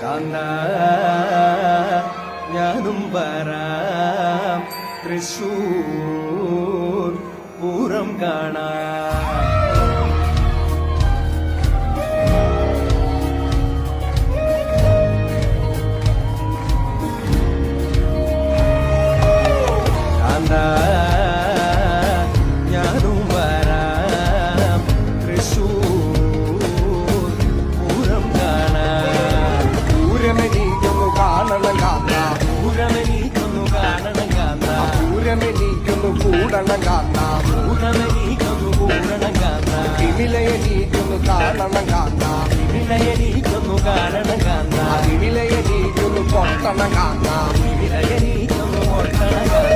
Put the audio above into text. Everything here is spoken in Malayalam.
കാന്ത ഞാനും വരാം തൃശൂർ പൂരം കാണാം. ഞാനും വരാം തൃശൂർ പൂരം കാണാൻ. പൂരമെനീക്കൊന്നു കാണണം കാന്ത, പൂരമെനീക്കൊന്നു കാണണം കാന്ത, പൂരമെനീക്കൊന്നു കൂടണം കാന്ത, പൂരമെനീക്കൊന്നു കൂടണം കാന്ത, വിമിലയെനീക്കൊന്നു കാണണം കാന്ത, വിമിലയെനീക്കൊന്നു കാണണം കാന്ത, വിമിലയെനീക്കൊന്നു പൊട്ടണം കാന്ത, വിമിലയെനീക്കൊന്നു പൊട്ടണം കാന്ത.